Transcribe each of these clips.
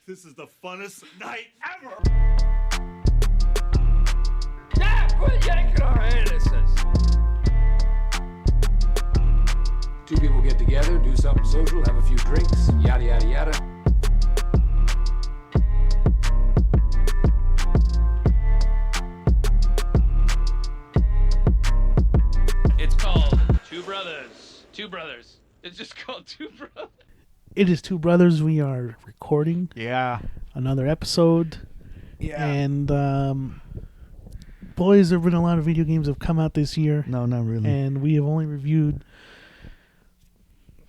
This is the funnest night ever! Yeah, quit yanking our anuses! Two people get together, do something social, have a few drinks, yada yada yada. It's called Two Brothers. Two Brothers. It's just called Two Brothers. It is Two Brothers. We are recording Yeah. another episode. Yeah. And, boys, there have been a lot of video games that have come out this year. No, not really. And we have only reviewed,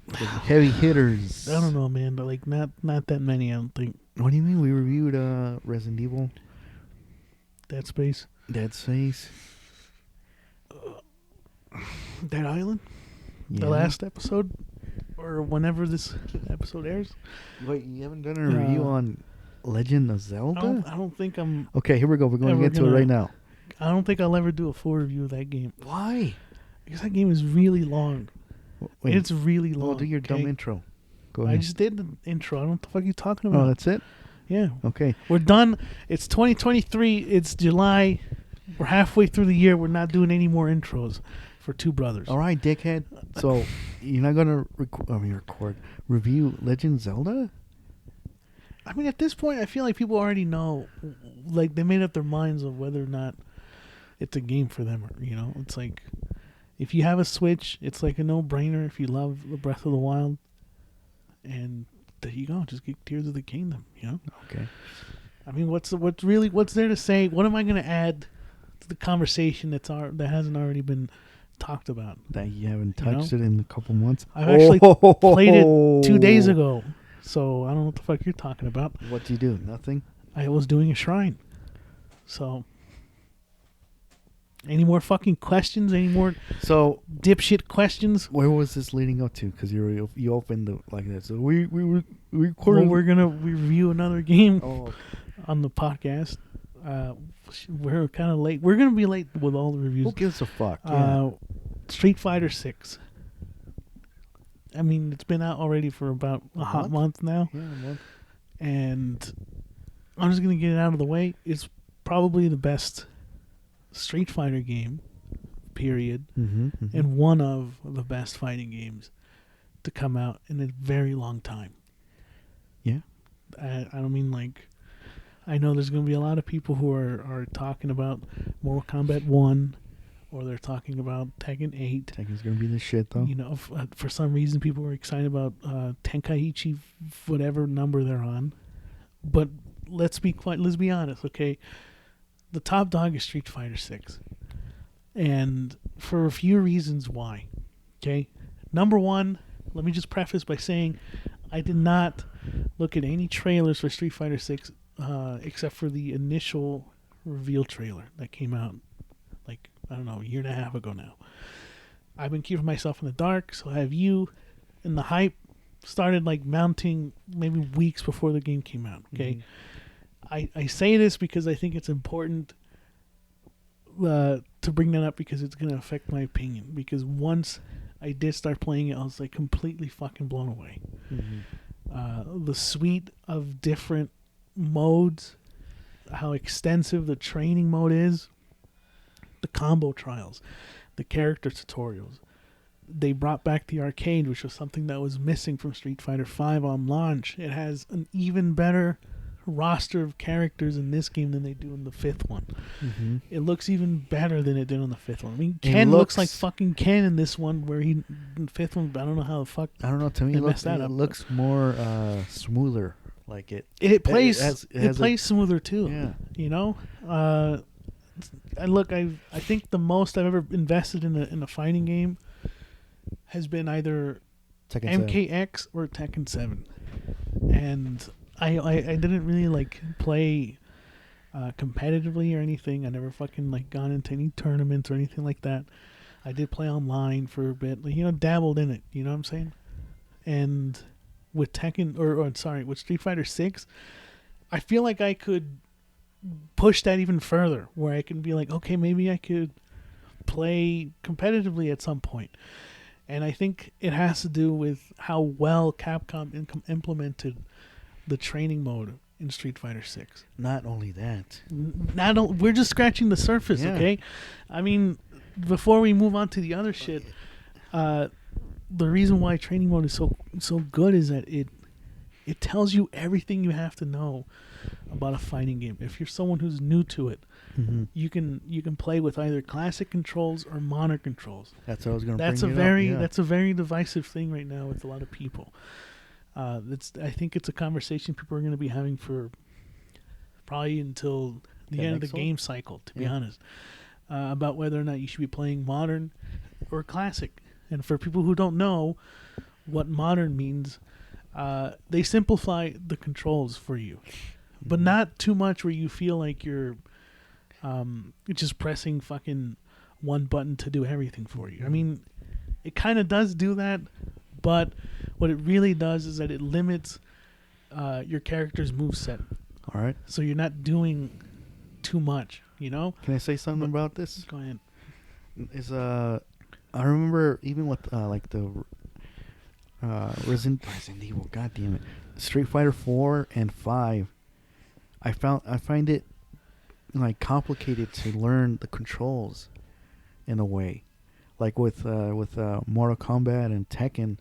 The heavy hitters. I don't know, man, but like not that many, I don't think. What do you mean? We reviewed Resident Evil, Dead Space. Dead Space. Dead Island? Yeah. The last episode? Or whenever this episode airs? Wait, you haven't done a review on Legend of Zelda? I don't think I'm... Okay, here we go. We're going to get to it right now. I don't think I'll ever do a full review of that game. Why? Because that game is really long. Wait, It's really long. do your dumb okay? intro. Go ahead. I just did the intro. I don't know what the fuck you talking about. Oh, that's it? Yeah. Okay. We're done. It's 2023. It's July. We're halfway through the year. We're not doing any more intros for Two Brothers. All right, dickhead. So, you're not going to review Legend of Zelda? I mean, at this point, I feel like people already know. Like, they made up their minds of whether or not it's a game for them. Or, you know, it's like, if you have a Switch, it's like a no-brainer if you love the Breath of the Wild. And there you go. Just get Tears of the Kingdom, you know? Okay. I mean, what's there to say? What am I going to add to the conversation that hasn't already been talked about? That you haven't You know? touched it in a couple months? I've actually played it 2 days ago, so I don't know what the fuck you're talking about. What do you do? Nothing? I was doing a shrine. So, any more fucking questions? Any more So, dipshit questions? where was this leading up to? Because you opened it like that. So we Well, recorded. we're gonna review another game Oh, on the podcast. We're kind of late. We're gonna be late with all the reviews. who gives a fuck? Yeah. Street Fighter 6. I mean, it's been out already for about a hot month now, Yeah, well, and I'm just gonna get it out of the way. It's probably the best Street Fighter game, period, and one of the best fighting games to come out in a very long time. Yeah. I don't mean like... I know there's going to be a lot of people who are talking about Mortal Kombat 1, or they're talking about Tekken 8. Tekken's gonna be the shit though. You know, for some reason, people were excited about Tenkaichi, whatever number they're on. But let's be honest, okay? The top dog is Street Fighter 6, and for a few reasons why. Okay, number one, let me just preface by saying I did not look at any trailers for Street Fighter 6 except for the initial reveal trailer that came out like, I don't know, a year and a half ago now. I've been keeping myself in the dark, so have you. And the hype started like mounting maybe weeks before the game came out. Okay, I say this because I think it's important to bring that up, because it's going to affect my opinion. Because once I did start playing it, I was like completely fucking blown away. The suite of different modes, how extensive the training mode is, the combo trials, the character tutorials. They brought back the arcade, which was something that was missing from Street Fighter V on launch. It has an even better roster of characters in this game than they do in the fifth one. It looks even better than it did on the fifth one. I mean, Ken looks like fucking Ken in this one, where in the fifth one, I don't know how the fuck. I don't know. To me, they it messed that up. looks more smoother. Like It plays it plays smoother too. Yeah. You know, and look, I think the most I've ever invested in a fighting game has been either Tekken 7. MKX or Tekken 7, and I didn't really like play competitively or anything. I never fucking like gone into any tournaments or anything like that. I did play online for a bit, like, you know, dabbled in it. You know what I'm saying? And with Tekken, with Street Fighter 6, I feel like I could push that even further, where I can be like, okay, maybe I could play competitively at some point. And I think it has to do with how well Capcom implemented the training mode in Street Fighter 6. Not only that. We're just scratching the surface, Yeah. okay? I mean, before we move on to the other shit, the reason why training mode is so good is that it tells you everything you have to know about a fighting game. If you're someone who's new to it, Mm-hmm. you can play with either classic controls or modern controls. That's what I was going to That's bring a it very up. Yeah. that's a very divisive thing right now with a lot of people. I think it's a conversation people are going to be having for probably until the end of the next one? game cycle, to be Yeah. honest, about whether or not you should be playing modern or classic. And for people who don't know what modern means, they simplify the controls for you, but not too much where you feel like you're just pressing fucking one button to do everything for you. I mean, it kind of does do that, but what it really does is that it limits your character's moveset. All right. So you're not doing too much, you know? Can I say something about this? Go ahead. I remember even with like the Resident Evil, god damn it, Street Fighter 4 and 5, I find it like complicated to learn the controls in a way. Like with Mortal Kombat and Tekken,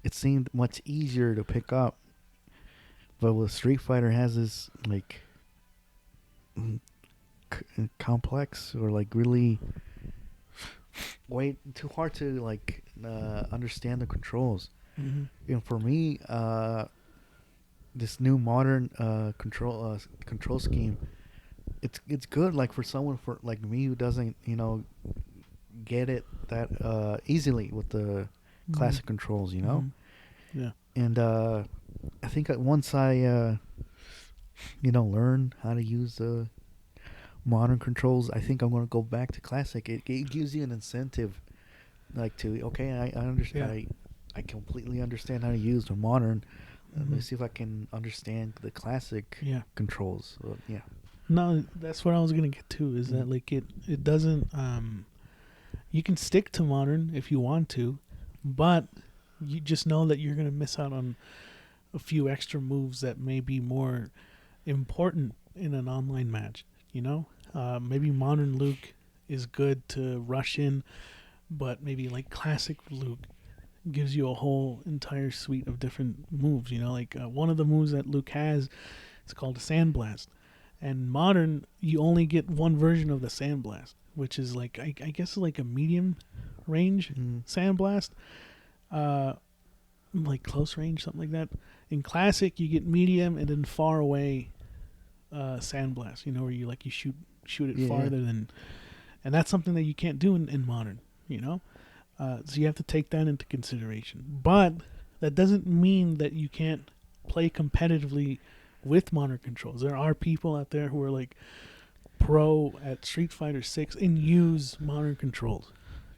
it seemed much easier to pick up. But with Street Fighter has this like complex or like really way too hard to like understand the controls. Mm-hmm. You know, for me, this new modern control scheme, it's good. Like for someone like me who doesn't get it that easily with the classic controls, Mm-hmm. Yeah. And I think once I learn how to use the modern controls, I think I'm going to go back to classic. It gives you an incentive, like I understand. Yeah. I completely understand how to use the modern. Mm-hmm. Let me see if I can understand the classic controls. Yeah. No, that's what I was gonna get to. Is that like it doesn't. You can stick to modern if you want to, but you just know that you're gonna miss out on a few extra moves that may be more important in an online match. Maybe modern Luke is good to rush in, but maybe like classic Luke gives you a whole entire suite of different moves. One of the moves that Luke has, it's called a Sandblast. And modern, you only get one version of the Sandblast, which is like, I guess like a medium range Sandblast. Like close range, something like that. In classic, you get medium and then far away Sandblast, where you shoot it farther than... And that's something that you can't do in modern, so you have to take that into consideration. But that doesn't mean that you can't play competitively with modern controls. There are people out there who are like pro at Street Fighter 6 and use modern controls.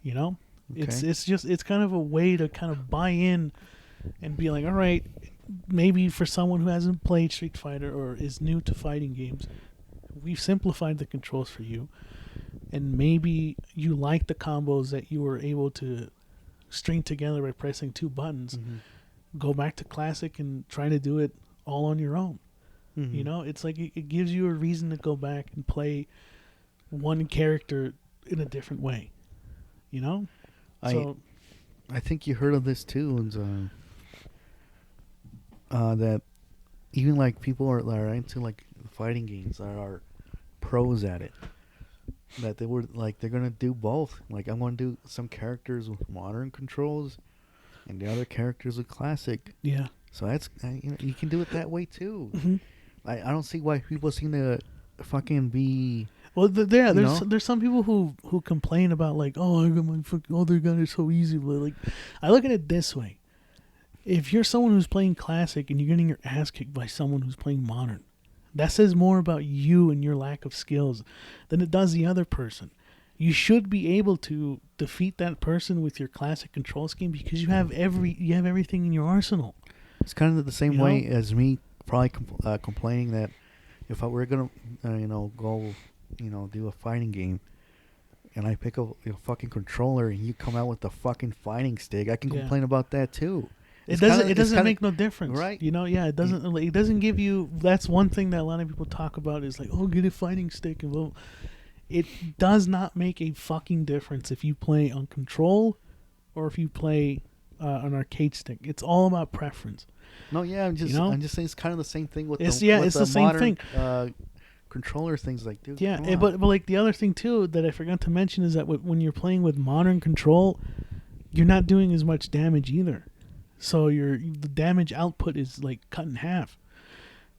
Okay. It's kind of a way to kind of buy in and be like, all right, maybe for someone who hasn't played Street Fighter or is new to fighting games, we've simplified the controls for you. And maybe you like the combos that you were able to string together by pressing two buttons. Mm-hmm. Go back to classic and try to do it all on your own. Mm-hmm. It's like it gives you a reason to go back and play one character in a different way. So I think you heard of this too, and that even like people that are into like fighting games that are pros at it, that they're gonna do both. Like I'm gonna do some characters with modern controls, and the other characters with classic. Yeah. So that's you can do it that way too. Mm-hmm. I don't see why people seem to fucking be. Well, there's some people who complain about like, oh, I got my fucking other gun is so easy. But like, I look at it this way: if you're someone who's playing classic and you're getting your ass kicked by someone who's playing modern, that says more about you and your lack of skills than it does the other person. You should be able to defeat that person with your classic control scheme because you have everything in your arsenal. It's kind of the same way as me probably complaining that if I were gonna go do a fighting game and I pick up a fucking controller and you come out with the fucking fighting stick, I can complain about that too. It kinda- doesn't. It it's doesn't kinda- make no difference, right? You know, yeah, it doesn't. It doesn't give you. That's one thing that a lot of people talk about is like, oh, get a fighting stick and well, it does not make a fucking difference if you play on control or if you play an arcade stick. It's all about preference. No, yeah, I'm just know? I'm just saying it's kind of the same thing with It's- the yeah, with it's the the same modern, thing. Controller things like, dude. Yeah, come on. but like the other thing too that I forgot to mention is that when you're playing with modern control, you're not doing as much damage either. So the damage output is like cut in half.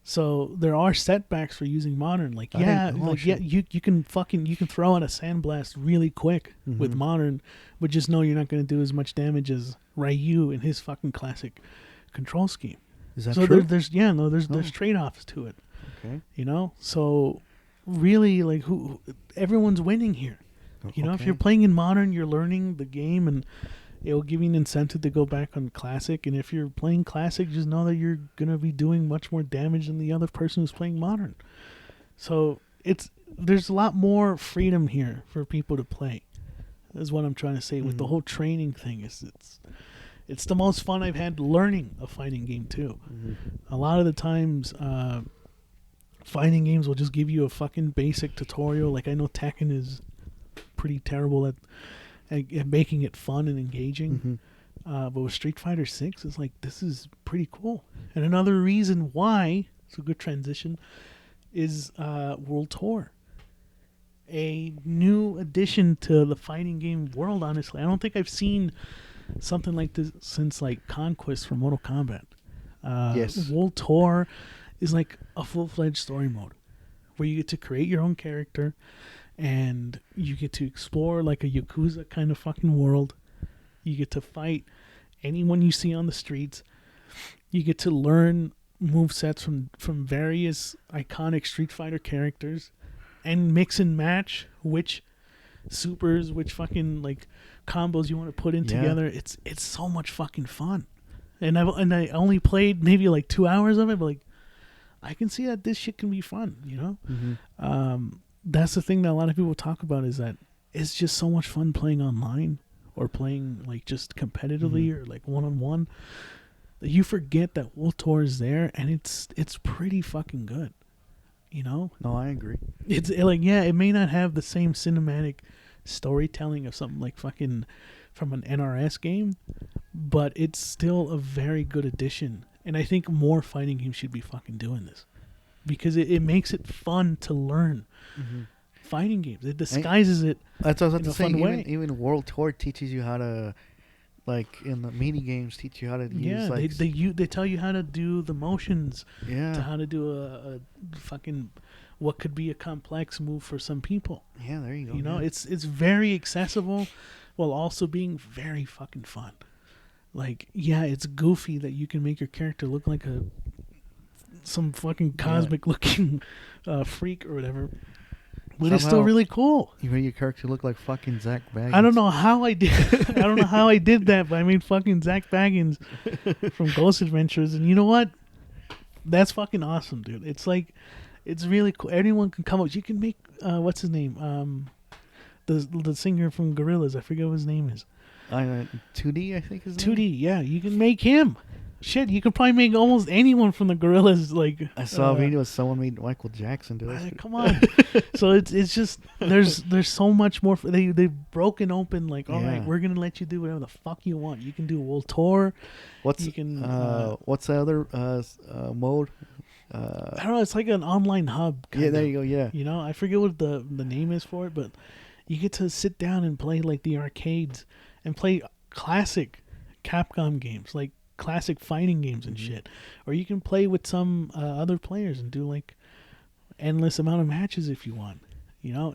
So there are setbacks for using modern. Like you can throw out a sandblast really quick with modern, but just know you're not going to do as much damage as Ryu in his fucking classic control scheme. Is that so true? there's trade-offs to it. Okay. You know, so really, like, everyone's winning here. You know, if Okay. you're playing in modern, you're learning the game, and it will give you an incentive to go back on classic. And if you're playing classic, just know that you're gonna be doing much more damage than the other person who's playing modern. So there's a lot more freedom here for people to play. Is what I'm trying to say with the whole training thing. It's the most fun I've had learning a fighting game too. A lot of the times, fighting games will just give you a fucking basic tutorial. Like I know Tekken is pretty terrible at making it fun and engaging. But with Street Fighter 6, it's like, this is pretty cool. And another reason why, it's a good transition, is World Tour. A new addition to the fighting game world, honestly. I don't think I've seen something like this since like Conquest from Mortal Kombat. Yes. World Tour is like a full-fledged story mode where you get to create your own character and you get to explore like a Yakuza kind of fucking world. You get to fight anyone you see on the streets. You get to learn movesets from various iconic Street Fighter characters and mix and match which supers, which fucking like combos you want to put in together. It's so much fucking fun. And I only played maybe like 2 hours of it, but like I can see that this shit can be fun, you know? That's the thing that a lot of people talk about is that it's just so much fun playing online or playing like just competitively or like one-on-one that you forget that World Tour is there, and it's pretty fucking good, you know? No, I agree. It's like, yeah, it may not have the same cinematic storytelling of something like fucking from an NRS game, but it's still a very good addition. And I think more fighting games should be fucking doing this because it makes it fun to learn fighting games. It disguises it. That's what I was about to say. fun way. Even World Tour teaches you how to, like in the mini games, teach you how to use like they tell you how to do the motions, to how to do a fucking what could be a complex move for some people. Yeah, there you go. You know, it's very accessible while also being very fucking fun. Like, yeah, it's goofy that you can make your character look like some fucking cosmic looking freak or whatever. But it's still really cool. You made your character look like fucking Zach Baggins. I don't know how I did. I don't know how I did that, but I made fucking Zach Baggins from Ghost Adventures, and you know what? That's fucking awesome, dude. It's like, it's really cool. Anyone can come up. You can make what's his name? The singer from Gorillaz. I forget what his name is. 2D, I think is 2D. Yeah, you can make him. Shit, you can probably make almost anyone from the Gorillaz. Like I saw a video of someone made Michael Jackson do it. Come on. So it's just there's so much more. They've broken open. Like, all right, we're gonna let you do whatever the fuck you want. You can do a World Tour. What's the other mode? I don't know. It's like an online hub. Yeah, there you go. Yeah. You know, I forget what the name is for it, but you get to sit down and play like the arcades and play classic Capcom games, like classic fighting games and shit. Or you can play with some other players and do like endless amount of matches if you want. You know,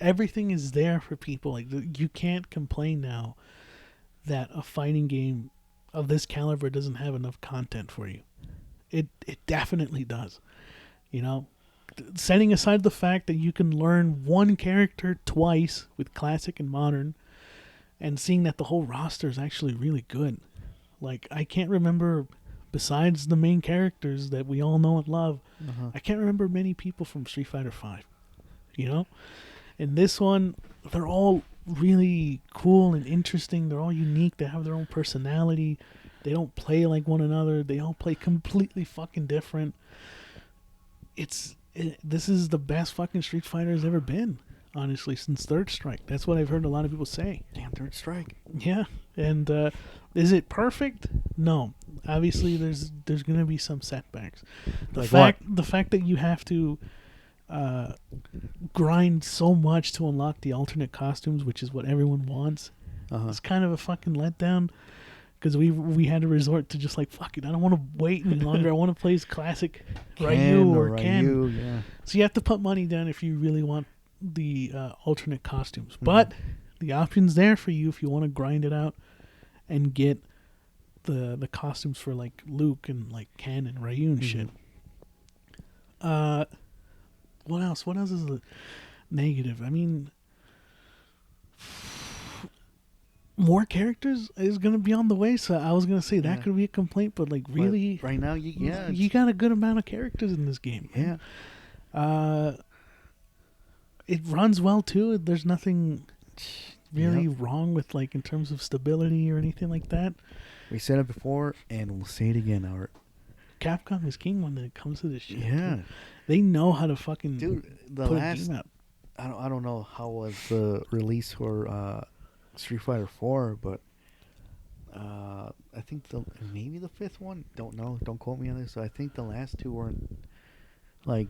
everything is there for people. Like, you can't complain now that a fighting game of this caliber doesn't have enough content for you. It definitely does. You know, setting aside the fact that you can learn one character twice with classic and modern, and seeing that the whole roster is actually really good. Like, I can't remember, besides the main characters that we all know and love, I can't remember many people from Street Fighter V. You know? And this one, they're all really cool and interesting. They're all unique. They have their own personality. They don't play like one another. They all play completely fucking different. This is the best fucking Street Fighter has ever been, honestly, since Third Strike. That's what I've heard a lot of people say. Damn, Third Strike. Yeah, and is it perfect? No. Obviously, there's gonna be some setbacks. The fact that you have to grind so much to unlock the alternate costumes, which is what everyone wants, it's kind of a fucking letdown. Because we had to resort to just like, fuck it, I don't want to wait any longer. I want to play as classic Ryu or Ken. Yeah. So you have to put money down if you really want the alternate costumes. But the option's there for you if you want to grind it out and get the costumes for like Luke and like Ken and Ryu and shit. What else? What else is the negative? I mean, more characters is going to be on the way, so I was going to say that could be a complaint, but like really, but right now, you got a good amount of characters in this game. Yeah. It runs well too. There's nothing really wrong with like in terms of stability or anything like that. We said it before, and we'll say it again. Capcom is king when it comes to this shit. Yeah. Dude. They know how to fucking the put last. a game out. I don't know how was the release for Street Fighter 4, but I think maybe the fifth one. Don't know. Don't quote me on this. So I think the last two weren't like.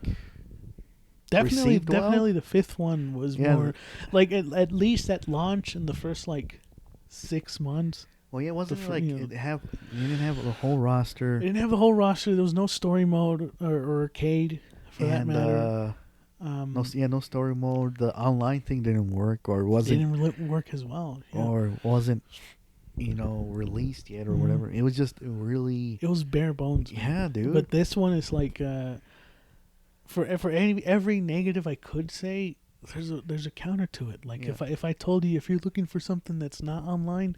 Definitely well. the fifth one was more like at least at launch in the first like 6 months. Well, yeah, it wasn't like you didn't have the whole roster. It didn't have the whole roster. There was no story mode or arcade for that matter. No story mode. The online thing didn't work, or wasn't. It didn't work as well, or wasn't, released yet, or whatever. It was just really. It was bare bones. Yeah, dude. But this one is like, for every negative I could say, there's a counter to it. Like if I told you if you're looking for something that's not online,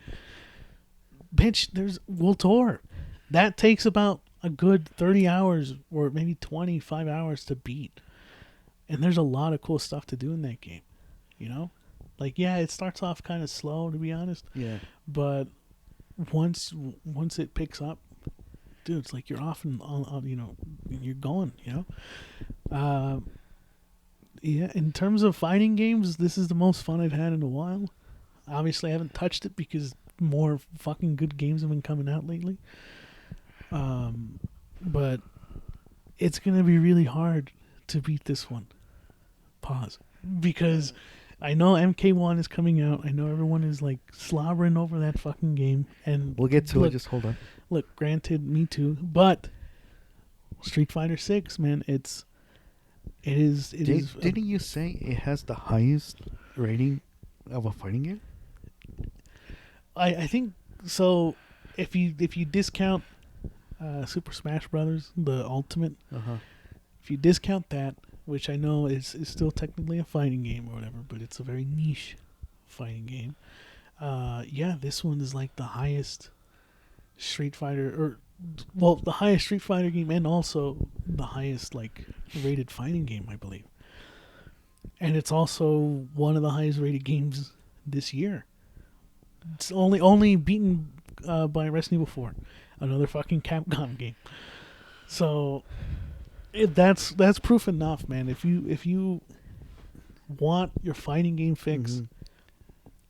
bitch, there's World Tour. That takes about a good 30 hours or maybe 25 hours to beat. And there's a lot of cool stuff to do in that game, Like, yeah, it starts off kind of slow, to be honest. Yeah. But once it picks up, dude, it's like you're off and you're going, Yeah, in terms of fighting games, this is the most fun I've had in a while. Obviously, I haven't touched it because more fucking good games have been coming out lately. But it's going to be really hard to beat this one. Pause. Because I know MK1 is coming out. I know everyone is like slobbering over that fucking game. And we'll get to it. Just hold on. Look, granted, me too. But Street Fighter 6, man, it is. Didn't you say it has the highest rating of a fighting game? I think so. If you discount Super Smash Brothers, the Ultimate, if you discount that, which I know is still technically a fighting game or whatever, but it's a very niche fighting game. This one is like the highest Street Fighter, the highest Street Fighter game, and also the highest like rated fighting game, I believe. And it's also one of the highest rated games this year. It's only beaten by Resident Evil 4, another fucking Capcom game. So that's proof enough, man. If you want your fighting game fix,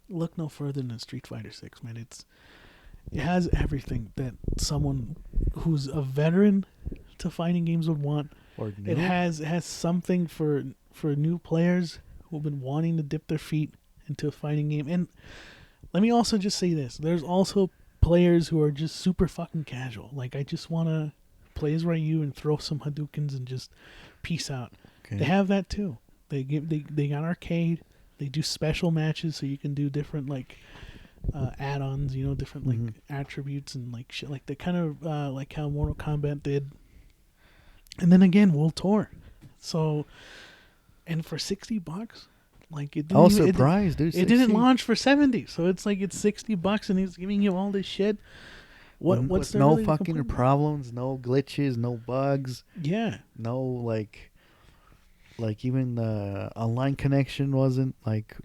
look no further than Street Fighter 6, man. It has everything that someone who's a veteran to fighting games would want. It has something for new players who've been wanting to dip their feet into a fighting game. And let me also just say this. There's also players who are just super fucking casual. Like, I just want to play as Ryu and throw some Hadoukens and just peace out. Okay. They have that too. They got arcade. They do special matches so you can do different like add-ons, different like attributes and like shit like that, kind of like how Mortal Kombat did. And then again, World Tour. So, and for $60, like it. I was surprised, dude. It didn't launch for $70, so it's like it's $60, and he's giving you all this shit. What's there no really fucking problems, no glitches, no bugs. Yeah. No like even the online connection wasn't like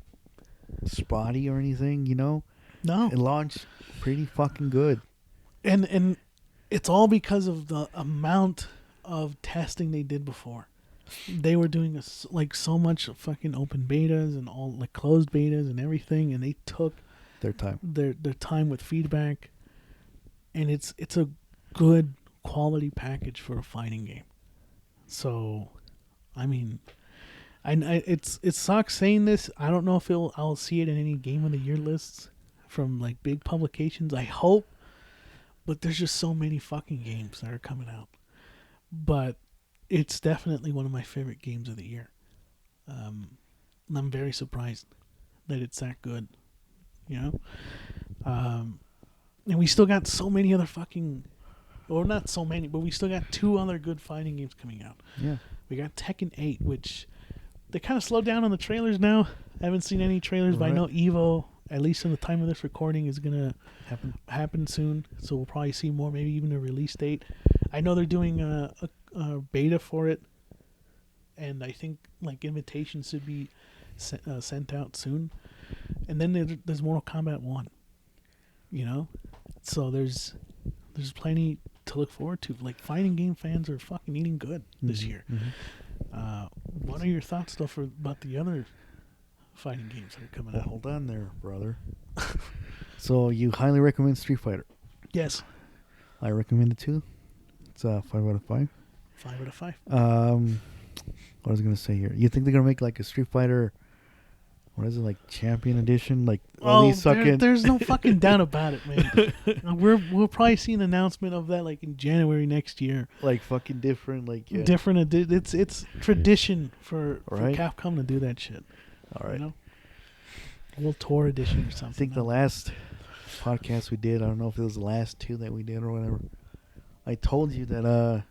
spotty or anything, No. It launched pretty fucking good. And it's all because of the amount of testing they did before. They were doing like so much fucking open betas and all like closed betas and everything, and they took Their time. their time with feedback, and it's a good quality package for a fighting game. So, I mean, it sucks saying this. I don't know if I'll see it in any Game of the Year lists from like big publications. I hope, but there's just so many fucking games that are coming out. But it's definitely one of my favorite games of the year. And I'm very surprised that it's that good. You know? And we still got so many other fucking... Or not so many, but we still got 2 other good fighting games coming out. Yeah. We got Tekken 8, which... They kind of slowed down on the trailers now. I haven't seen any trailers, but I know Evo, at least in the time of this recording, is going to happen soon. So we'll probably see more, maybe even a release date. I know they're doing a beta for it, and I think like invitations should be sent out soon. And then there's Mortal Kombat 1, you know? So there's plenty to look forward to. Like, fighting game fans are fucking eating good this year. What are your thoughts, though, about the other fighting games that are coming out? Hold on there, brother. So you highly recommend Street Fighter? Yes. I recommend it too. It's 5 out of 5. 5 out of 5. What was I gonna say here? You think they're gonna make like a Street Fighter? What is it, like Champion Edition? Like all these fucking... there's no fucking doubt about it, man. We'll probably see an announcement of that like in January next year. Like fucking different, like different. It's tradition for Right. Capcom to do that shit. All right. You know, a little tour edition or something. I think the last podcast we did, I don't know if it was the last 2 that we did or whatever. I told you that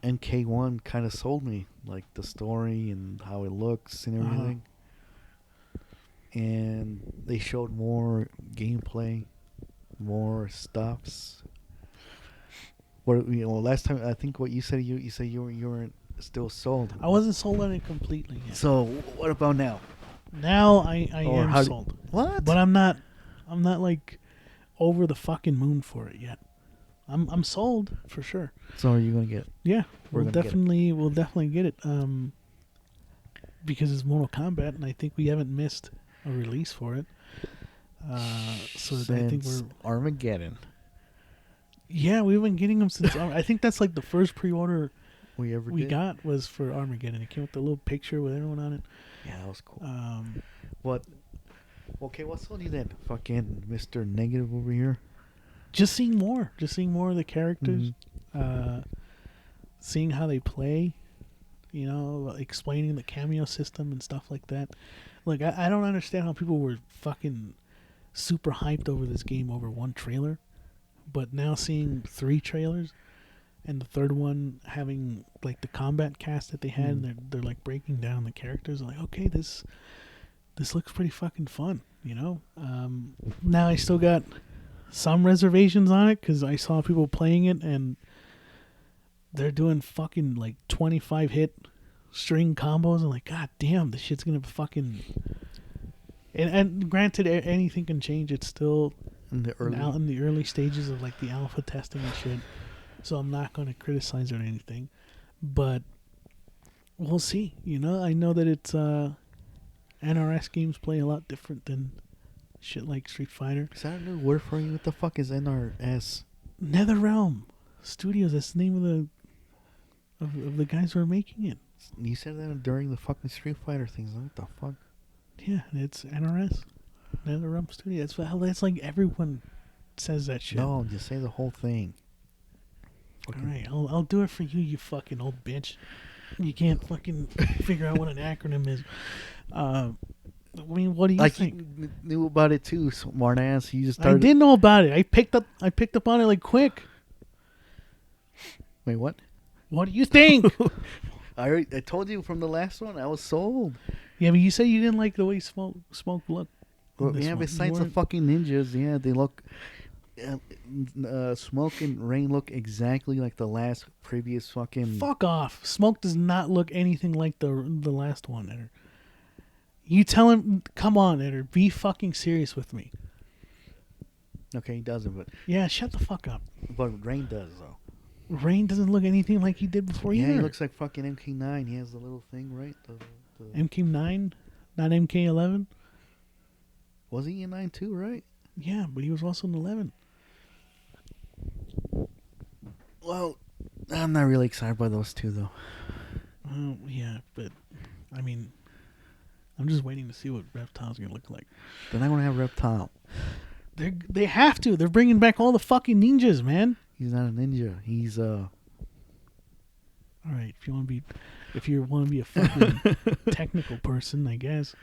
MK1 kind of sold me, like the story and how it looks and everything. And they showed more gameplay, more stuffs. Last time I think what you said you weren't still sold. I wasn't sold on it completely yet. So what about now? Now I am sold. What? But I'm not like over the fucking moon for it yet. I'm sold for sure. So are you gonna get it? Yeah, We'll definitely get it. Because it's Mortal Kombat, and I think we haven't missed a release for it. So I think we're Armageddon. Yeah, we've been getting them since. I think that's like the first pre-order we got was for Armageddon. It came with a little picture with everyone on it. Yeah, that was cool. What? Okay, what's sold you then? Fucking Mr. Negative over here. Just seeing more of the characters, seeing how they play, you know, explaining the cameo system and stuff like that. Like, I don't understand how people were fucking super hyped over this game over one trailer, but now seeing 3 trailers, and the third one having like the combat cast that they had, and they're like breaking down the characters. I'm like, okay, this looks pretty fucking fun, you know. Now I still got some reservations on it because I saw people playing it and they're doing fucking like 25 hit string combos. I'm like, god damn, this shit's gonna fucking. And granted, anything can change. It's still in the early stages of like the alpha testing and shit. So I'm not going to criticize it or anything, but we'll see. You know, I know that it's NRS games play a lot different than shit like Street Fighter. Is that a new word for you? What the fuck is NRS? NetherRealm Studios. That's the name of the guys who are making it. You said that during the fucking Street Fighter things. What the fuck? Yeah, it's NRS. NetherRealm Studios. That's like everyone says that shit. No, just say the whole thing. All right, I'll do it for you, you fucking old bitch. You can't fucking figure out what an acronym is. I mean, what do you think? You knew about it too, smart ass. You just started... I did know about it. I picked up on it like quick. Wait, what? What do you think? I told you from the last one. I was sold. Yeah, but you said you didn't like the way Smoke looked. Well, yeah, besides the fucking ninjas, yeah, they look. Smoke and Rain look exactly like the last previous fucking. Fuck off! Smoke does not look anything like the last one, Eder. You tell him, come on, Eder, be fucking serious with me. Okay, he doesn't, but Yeah, shut the fuck up. Rain does though. Rain doesn't look anything like he did before Yeah, either. he looks like fucking MK9. He has the little thing, right? The MK9, not MK11. Was he in 9 too, right? Yeah, but he was also in 11. Well, I'm not really excited by those two though. Yeah, but I mean, I'm just waiting to see what Reptile's gonna look like. They're not gonna have Reptile. They have to. They're bringing back all the fucking ninjas, man. He's not a ninja. He's All right, if you want to be a fucking technical person, I guess.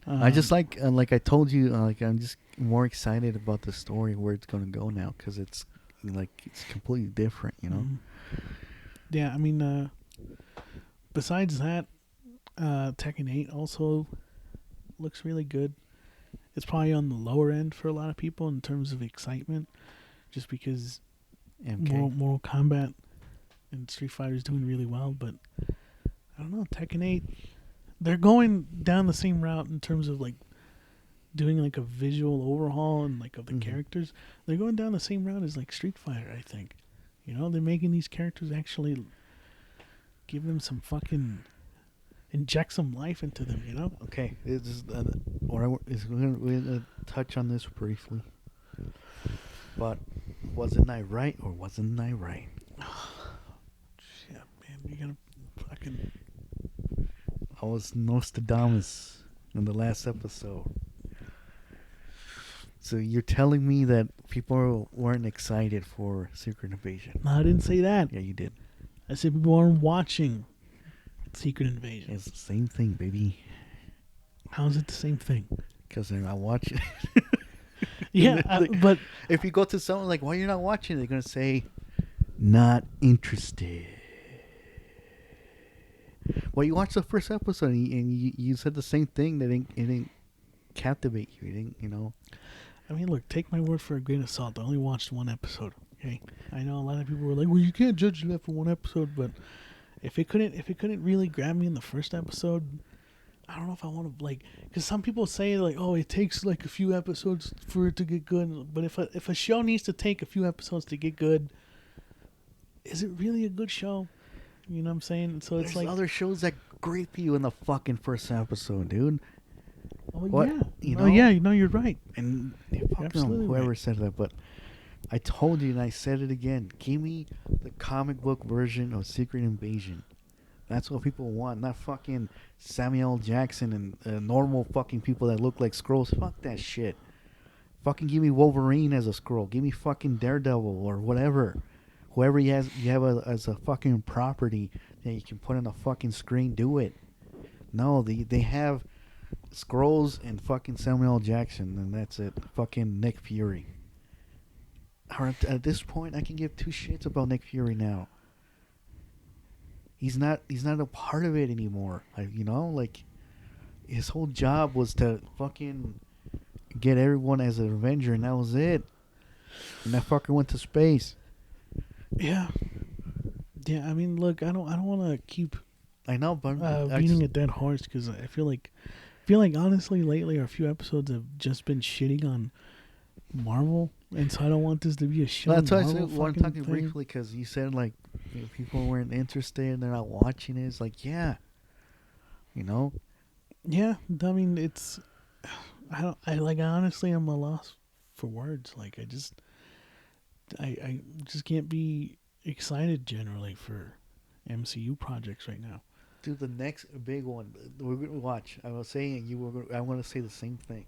I just like I told you, I'm just more excited about the story where it's gonna go now because it's completely different, you know. Yeah, I mean, besides that, Tekken 8 also looks really good. It's probably on the lower end for a lot of people in terms of excitement, just because Mortal Kombat and Street Fighter is doing really well. But I don't know, Tekken 8, they're going down the same route in terms of like doing like a visual overhaul and like of the characters. They're going down the same route as like Street Fighter, I think. You know, they're making these characters actually give them some fucking inject some life into them, you know? Okay, we're gonna touch on this briefly. But wasn't I right or wasn't I right? Shit, man, you gotta fucking. I was Nostradamus in the last episode. So you're telling me that people weren't excited for Secret Invasion? No, I didn't say that. Yeah, you did. I said people weren't watching Secret Invasion. It's the same thing, baby. How is it the same thing? Because they're not watching. Yeah, but if you go to someone like, why are you not watching? They're gonna say, not interested. Well, you watched the first episode and you said the same thing. That it didn't captivate you. It didn't, you know. I mean, look, take my word for a grain of salt. I only watched one episode. Okay, I know a lot of people were like, "Well, you can't judge that for one episode," but if it couldn't really grab me in the first episode, I don't know if I want to like. Because some people say like, "Oh, it takes like a few episodes for it to get good." But if a show needs to take a few episodes to get good, is it really a good show? You know what I'm saying? So it's There's like other shows that grape you in the fucking first episode, dude. oh What? yeah, You oh know? yeah, no, you're right. And fucking Absolutely whoever right. said that, but I told you and I said it again. Give me the comic book version of Secret Invasion. That's what people want, not fucking Samuel L. Jackson and normal fucking people that look like Skrulls. Fuck that shit. Fucking give me Wolverine as a Skrull. Give me fucking Daredevil or whatever. Whoever you have as a fucking property that you can put on a fucking screen, do it. No, they have Skrulls and fucking Samuel L. Jackson, and that's it. Fucking Nick Fury. At this point, I can give two shits about Nick Fury now. He's not a part of it anymore. His whole job was to fucking get everyone as an Avenger, and that was it. And that fucker went to space. Yeah. I mean, look, I don't want to keep I know, but beating a dead horse because I feel like honestly lately our few episodes have just been shitting on Marvel, and so I don't want this to be a shit. That's why I Marvel said, I'm fucking talking thing. briefly because you said like if people weren't interested and they're not watching it. It's like, yeah, you know. Yeah, I mean it's. I honestly I'm a loss for words. Like I just can't be excited generally for MCU projects right now. Dude, the next big one we're gonna watch. I was saying I want to say the same thing.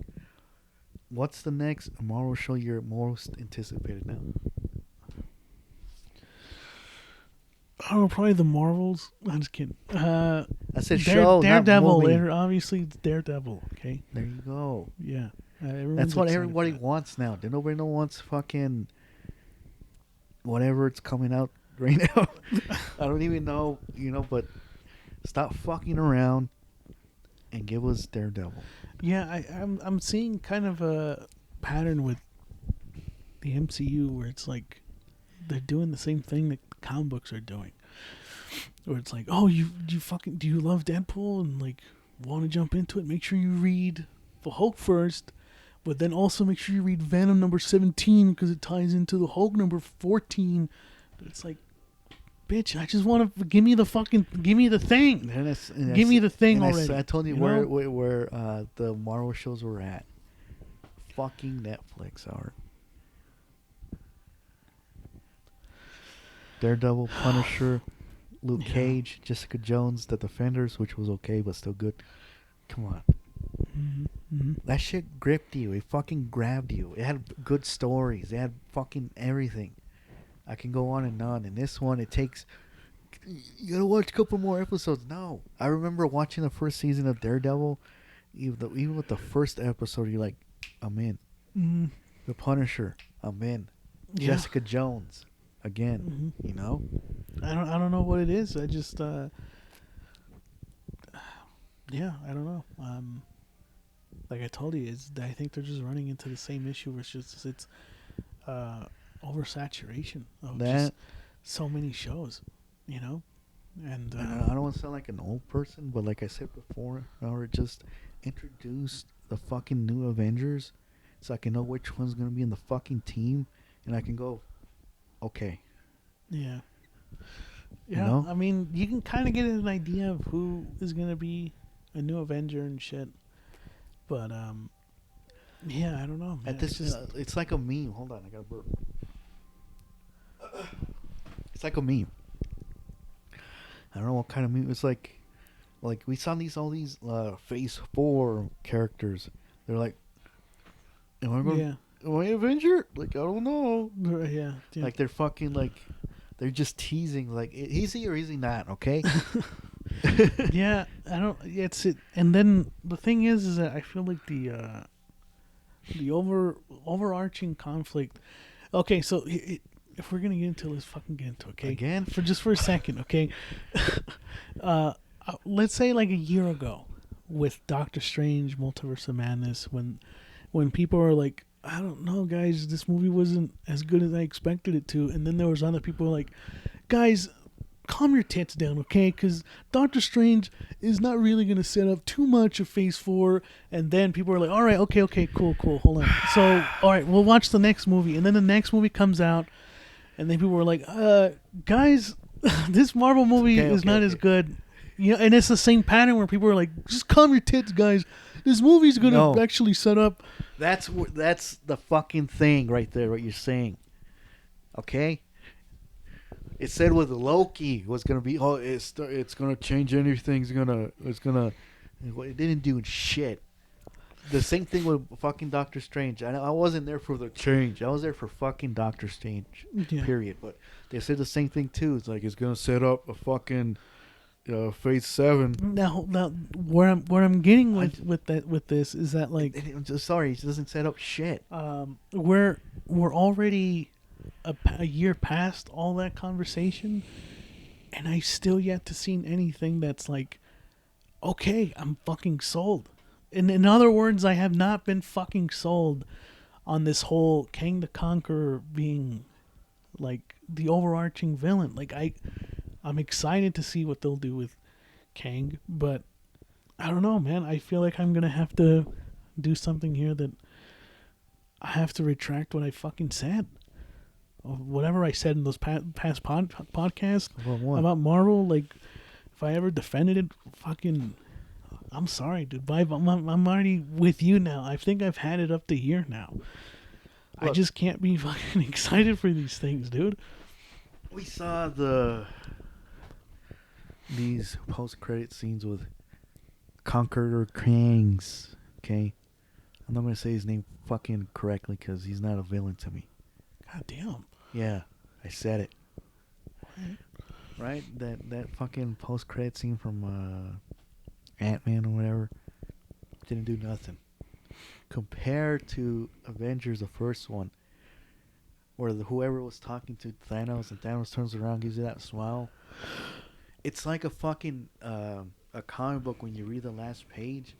What's the next Marvel show you're most anticipated now? I don't know, probably the Marvels. I'm just kidding. I said show, Daredevil not movie. later. Obviously, it's Daredevil. Okay. There you go. Yeah. That's what everybody wants now. Nobody wants fucking whatever it's coming out right now. I don't even know, but stop fucking around and give us Daredevil. Yeah, I'm seeing kind of a pattern with the MCU where it's like they're doing the same thing that comic books are doing. Where it's like, oh, do you love Deadpool and like want to jump into it? Make sure you read the Hulk first But then also make sure you read Venom number 17 because it ties into the Hulk number 14. But it's like, bitch, I just want to give me the thing. Give me the thing already. I told you, know? where the Marvel shows were at. Fucking Netflix, Howard. Daredevil, Punisher, Luke Cage, Jessica Jones, The Defenders, which was okay but still good. Come on. That shit gripped you. It fucking grabbed you. It had good stories. It had fucking everything. I can go on and on. And this one, it takes... You gotta watch a couple more episodes. No. I remember watching the first season of Daredevil. Even with the first episode, you're like, I'm in. The Punisher, I'm in. Yeah. Jessica Jones, again. You know? I don't know what it is. I just yeah, I don't know. Like I told you, I think they're just running into the same issue where it's oversaturation of just so many shows, you know? And I don't want to sound like an old person, but like I said before, or just introduce the fucking new Avengers so I can know which one's going to be in the fucking team and I can go, okay. Yeah. You Yeah, know? I mean, you can kind of get an idea of who is going to be a new Avenger and shit. But, yeah, I don't know, man. At this, it's like a meme. Hold on, I got a burp. It's like a meme. I don't know what kind of meme. It's like we saw all these Phase 4 characters. They're like, am I an Avenger? Like, I don't know. Yeah. Like, they're fucking, like, they're just teasing. Like, is he or is he not, okay? Yeah, I don't. It's it. And then the thing is that I feel like the overarching conflict. Okay, so if we're gonna get into it, let's fucking get into it, okay? Again? For a second, okay? Let's say like a year ago with Doctor Strange, Multiverse of Madness, when people are like, I don't know, guys, this movie wasn't as good as I expected it to, and then there was other people like, guys, calm your tits down, okay? Because Doctor Strange is not really going to set up too much of Phase 4. And then people are like, all right, okay, cool, hold on. So, all right, we'll watch the next movie. And then the next movie comes out. And then people were like, guys, this Marvel movie is not as good. You know, and it's the same pattern where people are like, just calm your tits, guys. This movie's going to actually set up. That's the fucking thing right there, what you're saying. Okay? It said with Loki was gonna be it's gonna change anything. It didn't do shit. The same thing with fucking Doctor Strange. I wasn't there for the change. I was there for fucking Doctor Strange. Yeah. Period. But they said the same thing too. It's like it's gonna set up a fucking Phase 7. Now where I'm getting with this is that like I'm just sorry, it doesn't set up shit. We're already a year past all that conversation, and I still yet to see anything that's like, okay, I'm fucking sold. And in other words, I have not been fucking sold on this whole Kang the Conqueror being like the overarching villain. Like I'm excited to see what they'll do with Kang, but I don't know, man. I feel like I'm gonna have to do something here that I have to retract what I fucking said. Whatever I said in those past podcasts about Marvel, like if I ever defended it, fucking, I'm sorry, dude. I'm already with you now. I think I've had it up to here now. Look, I just can't be fucking excited for these things, dude. We saw these post-credit scenes with Conqueror Kangs. Okay, I'm not gonna say his name fucking correctly because he's not a villain to me. God damn. Yeah, I said it. Right? That fucking post-credit scene from Ant-Man or whatever didn't do nothing. Compared to Avengers, the first one, where whoever was talking to Thanos and Thanos turns around, gives you that smile. It's like a fucking a comic book when you read the last page.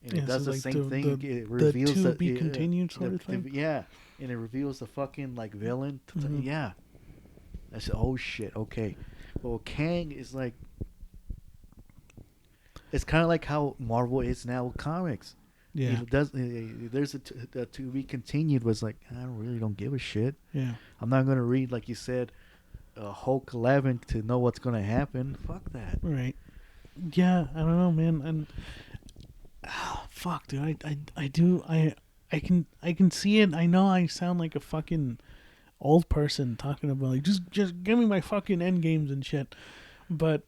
And it does the same thing. It reveals the to be continued sort of thing. Yeah, and it reveals the fucking like villain. Yeah, I said, oh shit, okay. Well, Kang is like, it's kind of like how Marvel is now with comics. Yeah. It does. There's a to be continued. Was like I really don't give a shit. Yeah. I'm not gonna read like you said, Hulk 11 to know what's gonna happen. Fuck that. Right. Yeah, I don't know, man. And fuck, dude. I can see it. I know I sound like a fucking old person talking about like just give me my fucking end games and shit. But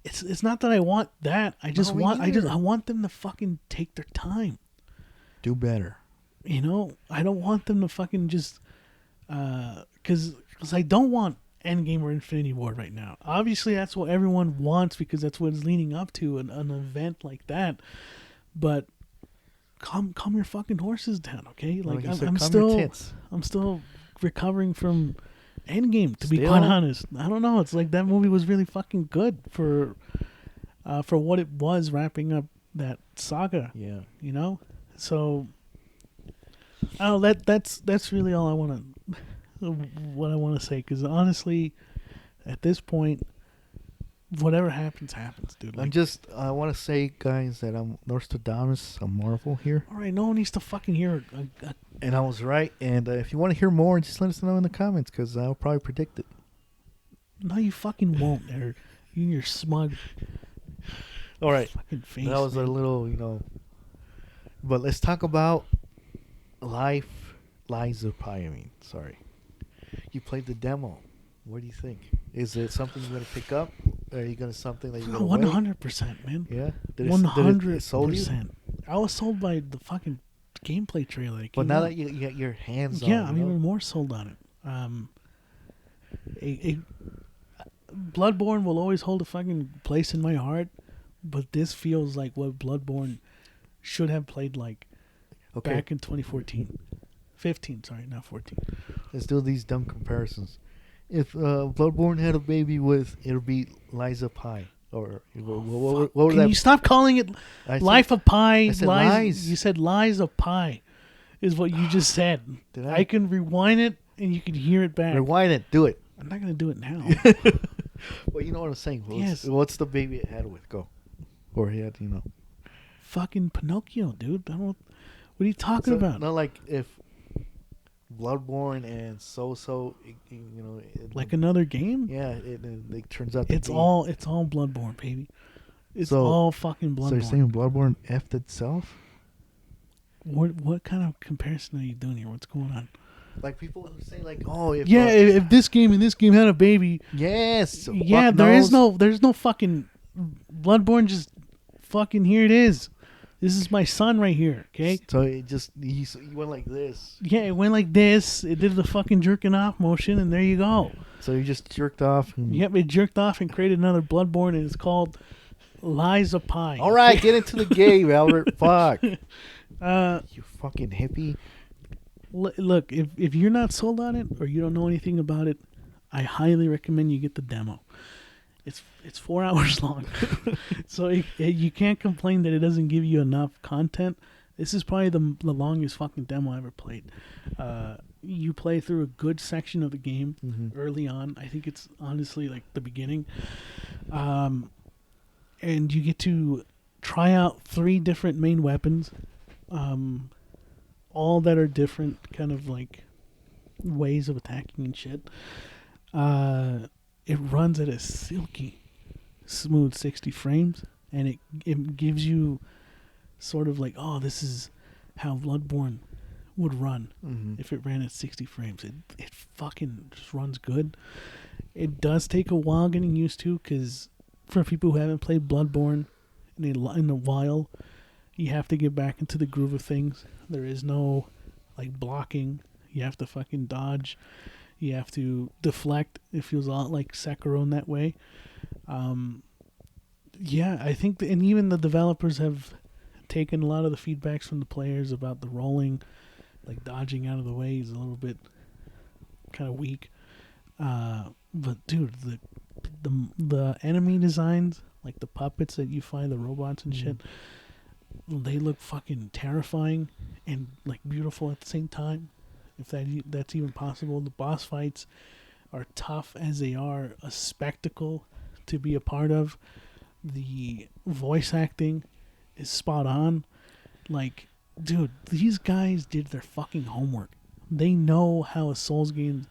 it's not that I want that. I want them to fucking take their time. Do better. You know, I don't want them to fucking just cuz I don't want Endgame or Infinity War right now. Obviously that's what everyone wants because that's what it's leading up to an event like that. But calm your fucking horses down, okay? Like I'm still recovering from Endgame, to be quite honest. I don't know. It's like that movie was really fucking good for what it was, wrapping up that saga. Yeah. You know, so that's really all I want to what I want to say. Because honestly, at this point, whatever happens, dude. Like, I want to say, guys, that I'm Nostradamus. I'm Marvel here. All right, no one needs to fucking hear and I was right. And if you want to hear more, just let us know in the comments because I'll probably predict it. No, you fucking won't, Eric. You and your smug. All right. Fucking face, that was man. a little, But let's talk about Lies of Pi. Sorry. You played the demo. What do you think? Is it something you're going to pick up? Or are you going to something that you're going to 100%, man. Yeah? 100%. I was sold by the fucking gameplay trailer. But now that you get your hands on it. Yeah, I'm even more sold on it. Bloodborne will always hold a fucking place in my heart, but this feels like what Bloodborne should have played like back in 2014. 15, sorry, not 14. Let's do these dumb comparisons. If Bloodborne had a baby it'll be Lies of Pi. Or what would Can you stop calling it Life of Pi? I said lies. You said Lies of Pi is what you just said. Did I can rewind it and you can hear it back. Rewind it. Do it. I'm not going to do it now. Well, you know what I'm saying. Yes. What's the baby it had with? Go. Or he had, Fucking Pinocchio, dude. What are you talking about? Not like if Bloodborne and like another game? Yeah, it turns out it's all Bloodborne, baby. It's all fucking Bloodborne. So you're saying Bloodborne effed itself? What kind of comparison are you doing here? What's going on? Like people who say like, oh, if this game and this game had a baby. Yes. Yeah, there's no fucking Bloodborne. Just fucking here it is. This is my son right here, okay? So he went like this. Yeah, it went like this. It did the fucking jerking off motion, and there you go. So you just jerked off. Yep, it jerked off and created another Bloodborne, and it's called Lies of Pi. All right, get into the game, Albert. Fuck. You fucking hippie. Look, if you're not sold on it or you don't know anything about it, I highly recommend you get the demo. It's 4 hours long, so you can't complain that it doesn't give you enough content. This is probably the longest fucking demo I ever played. You play through a good section of the game early on. I think it's honestly like the beginning, and you get to try out 3 different main weapons, all that are different kind of like ways of attacking and shit. It runs at a silky smooth 60 frames, and it gives you sort of like, oh, this is how Bloodborne would run if it ran at 60 frames. It fucking just runs good. It does take a while getting used to, because for people who haven't played Bloodborne in a while, you have to get back into the groove of things. There is no like blocking. You have to fucking dodge. You have to deflect. It feels a lot like Sekiro in that way. Yeah, I think, and even the developers have taken a lot of the feedbacks from the players about the rolling, like dodging out of the way is a little bit kind of weak. But dude, the enemy designs, like the puppets that you find, the robots and shit, they look fucking terrifying and like beautiful at the same time. If that's even possible. The boss fights are tough as they are a spectacle to be a part of. The voice acting is spot on. Like, dude, these guys did their fucking homework. They know how a Souls game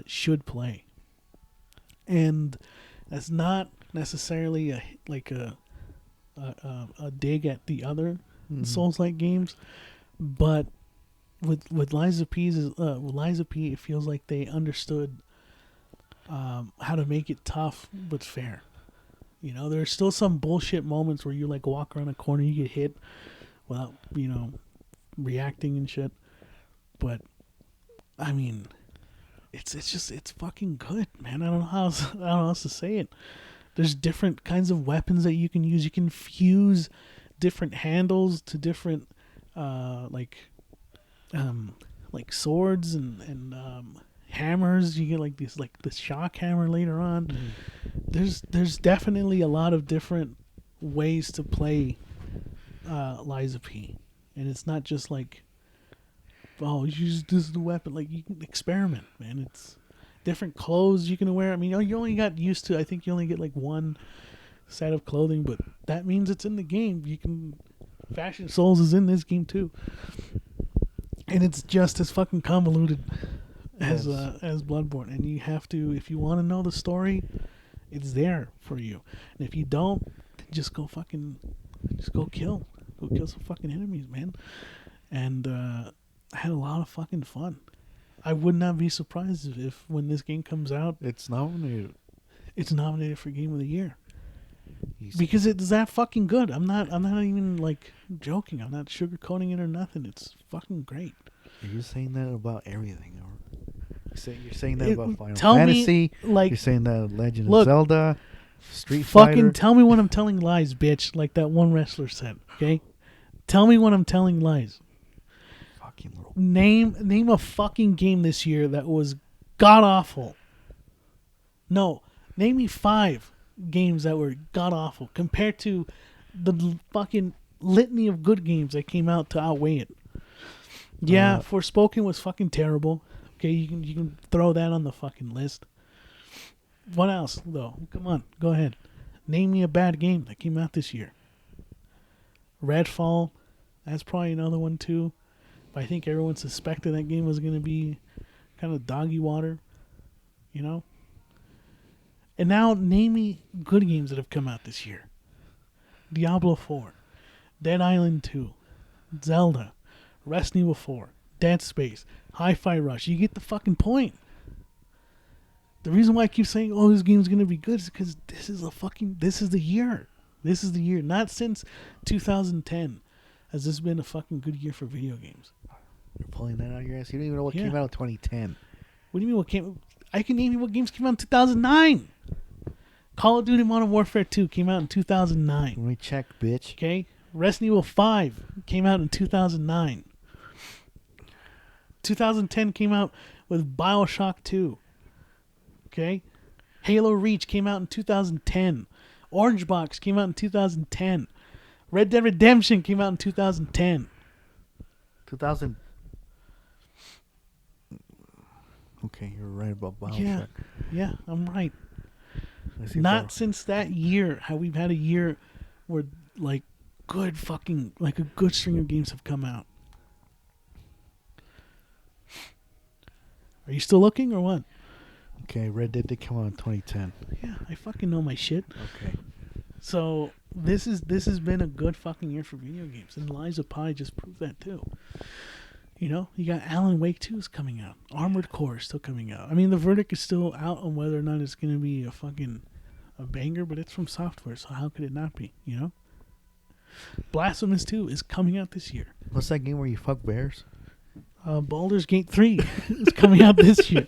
should play, and that's not necessarily a dig at the other Souls-like games, but with Lies of P, it feels like they understood how to make it tough but fair. You know, there's still some bullshit moments where you like walk around a corner, you get hit without reacting and shit. But I mean, it's fucking good, man. I don't know how else to say it. There's different kinds of weapons that you can use. You can fuse different handles to different like swords and hammers. You get like this, like the shock hammer later on. There's definitely a lot of different ways to play Lies of P, and it's not just like, oh, you use this the weapon. Like, you can experiment, man. It's different clothes you can wear. I mean, you only got used to, I think you only get like one set of clothing, but that means it's in the game. You can Fashion Souls is in this game too, and it's just as fucking convoluted as Bloodborne. And you have to, if you want to know the story, it's there for you. And if you don't, just go kill some fucking enemies, man. And I had a lot of fucking fun. I would not be surprised if when this game comes out, It's nominated. it's nominated for Game of the Year. Because it's that fucking good. I'm not even like joking. I'm not sugarcoating it or nothing. It's fucking great. Are you saying that about everything? Or you're saying that about Final tell me, Fantasy? like, you're saying that Legend look, of Zelda, Street fucking Fighter? tell me when I'm telling lies, bitch, like that one wrestler said, okay? Tell me when I'm telling lies. Fucking little. Name a fucking game this year that was god awful. No, name me 5 games that were god awful compared to the fucking litany of good games that came out to outweigh it. Yeah, Forspoken was fucking terrible. Okay, you can throw that on the fucking list. What else though? Come on, go ahead. Name me a bad game that came out this year. Redfall, that's probably another one too. But I think everyone suspected that game was going to be kind of doggy water, you know? And now name me good games that have come out this year. Diablo 4, Dead Island 2, Zelda, Resident Evil 4, Dead Space, Hi-Fi Rush. You get the fucking point. The reason why I keep saying, oh, this game's going to be good is because this is the year. This is the year. Not since 2010 has this been a fucking good year for video games. You're pulling that out of your ass. You don't even know what Yeah. came out in 2010. What do you mean what came? I can name you what games came out in 2009. Call of Duty Modern Warfare 2 came out in 2009. Let me check, bitch. Okay? Resident Evil 5 came out in 2009. 2010 came out with BioShock 2. Okay? Halo Reach came out in 2010. Orange Box came out in 2010. Red Dead Redemption came out in 2010. 2000. Okay, you're right about BioShock. Yeah, I'm right. I see Not since that year have we had a year where like a good string of games have come out. Are you still looking or what? Okay, Red Dead did come out in 2010. Yeah, I fucking know my shit. Okay. So this has been a good fucking year for video games, and Lies of Pi just proved that too. You know, you got Alan Wake 2 is coming out. Armored Core is still coming out. I mean, the verdict is still out on whether or not it's going to be a banger, but it's from software, so how could it not be, you know? Blasphemous 2 is coming out this year. What's that game where you fuck bears? Baldur's Gate 3 is coming out this year.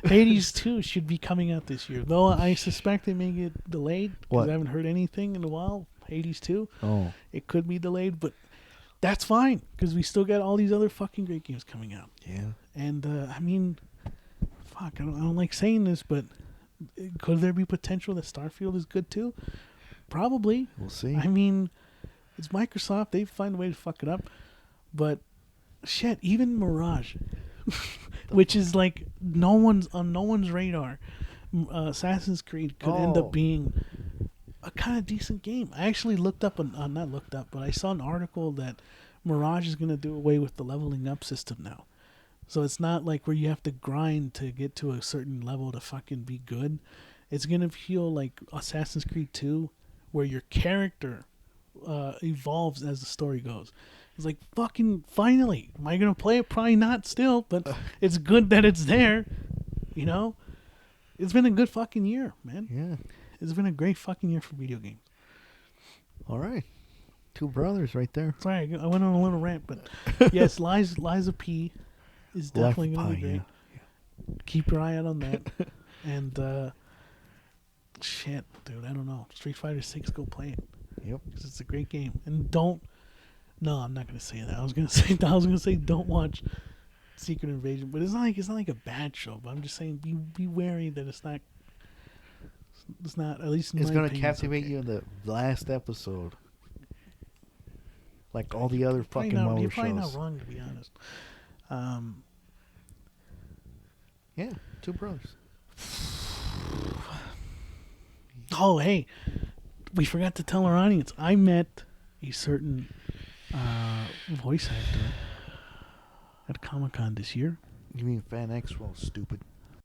Hades 2 should be coming out this year, though I suspect it may get delayed because I haven't heard anything in a while. Hades 2, it could be delayed, but that's fine because we still got all these other fucking great games coming out. Yeah. And I mean, fuck, I don't like saying this, but could there be potential that Starfield is good too? Probably. We'll see. I mean, it's Microsoft. They find a way to fuck it up. But shit, even Mirage, which is like on no one's radar. Assassin's Creed could end up being a kind of decent game. I actually looked up, not looked up, but I saw an article that Mirage is going to do away with the leveling up system now. So it's not like where you have to grind to get to a certain level to fucking be good. It's going to feel like Assassin's Creed 2, where your character evolves as the story goes. It's like, fucking, finally. Am I going to play it? Probably not still, but it's good that it's there. You know? It's been a good fucking year, man. Yeah. It's been a great fucking year for video games. All right. Two brothers right there. Sorry, I went on a little rant, but yes, Liza P is definitely going to be great. Yeah. Keep your eye out on that. And, shit, dude, I don't know. Street Fighter 6, go play it. Yep. Because it's a great game. And don't... No, I'm not going to say that. I was going to say don't watch Secret Invasion, but it's not like a bad show, but I'm just saying be wary that it's not at least in it's my gonna opinion, captivate okay. you in the last episode, like all the other fucking You're Marvel probably shows. not wrong, to be honest. Yeah, two brothers. Oh, hey, we forgot to tell our audience. I met a certain voice actor at Comic-Con this year. You mean Fan X? Well, stupid.